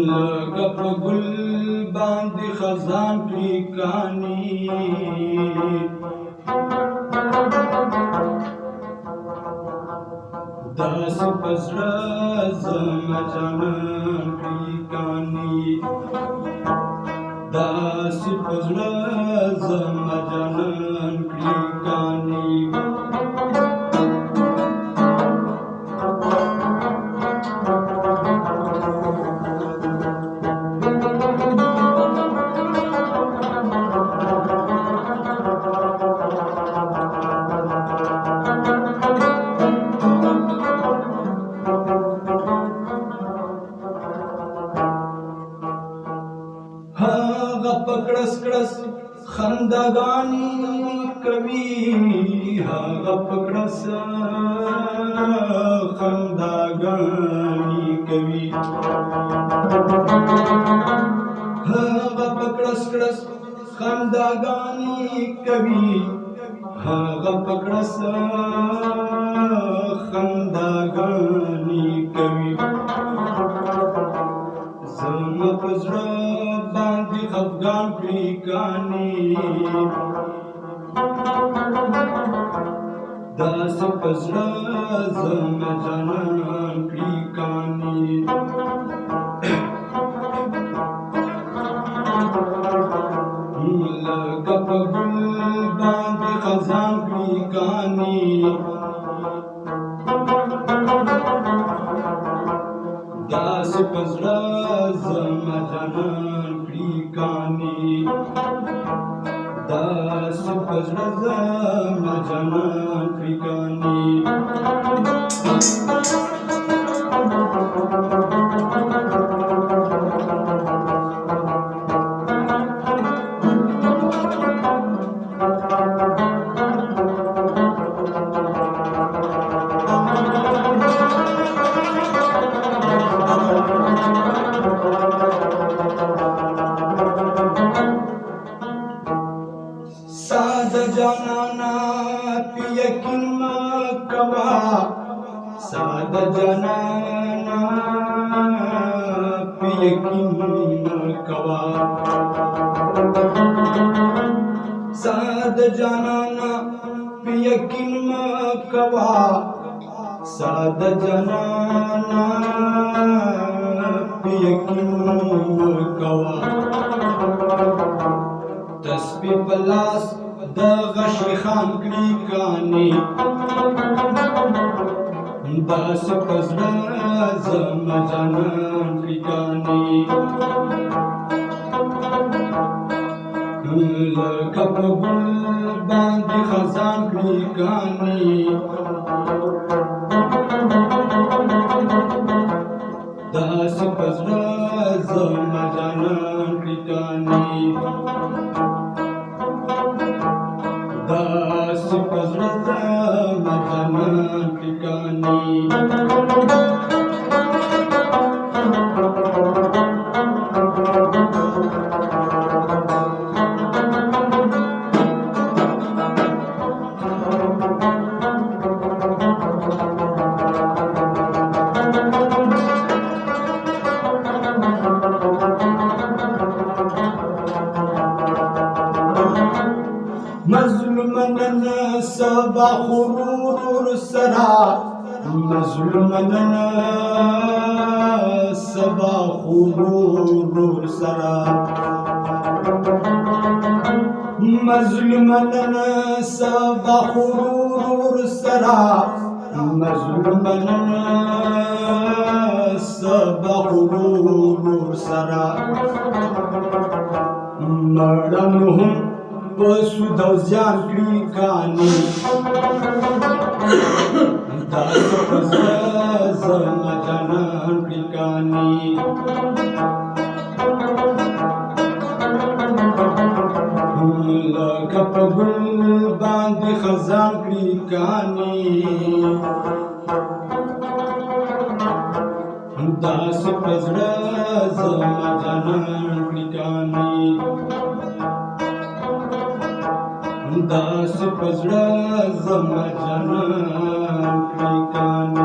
لکه په ګل باندې خزان کړي کاني داسې په زړه زما جانان کړي کاني داسې په زړه زما جانان کړي کاني هغه پکړس کړس خنداګانی کوي هغه پکړس خنداګانی کوي هغه پکړس کړس خنداګانی کوي هغه پکړس خنداګانی کوي زما په زړه باندې خفګان کړي کاني داسې په زړه زما جانان کړي کاني لکه په ګل باندې خزان کړي کاني داسې په زړه زما جانان کړي کاني داسې په زړه زما جانان کړي کاني सादा जानाना पे यकीन कवा सादा जानाना पे यकीन कवा सादा जानाना पे यकीन कवा सादा जानाना पे यकीन कवा تسبیح پلاس د غشی خان کړي کاني داسې په زړه زما جانان کړي کاني لکه په ګل باندې خزان کړي کاني داسې په زړه زما جانان کړي کاني داسې په زړه زما جانان کړي کاني مظلومنن سبا غرور سرا مظلومنن سبا غرور سرا مظلومنن سبا غرور سرا مظلومنن سبا غرور سرا مړنهم پسود او زیان کړي کاني داسې په زړه زما جانان کړي کاني لکه په ګل باندې خزان کړي کاني داسې په زړه زما جانان کړي کاني داسې په زړه زما جانان کړي کاني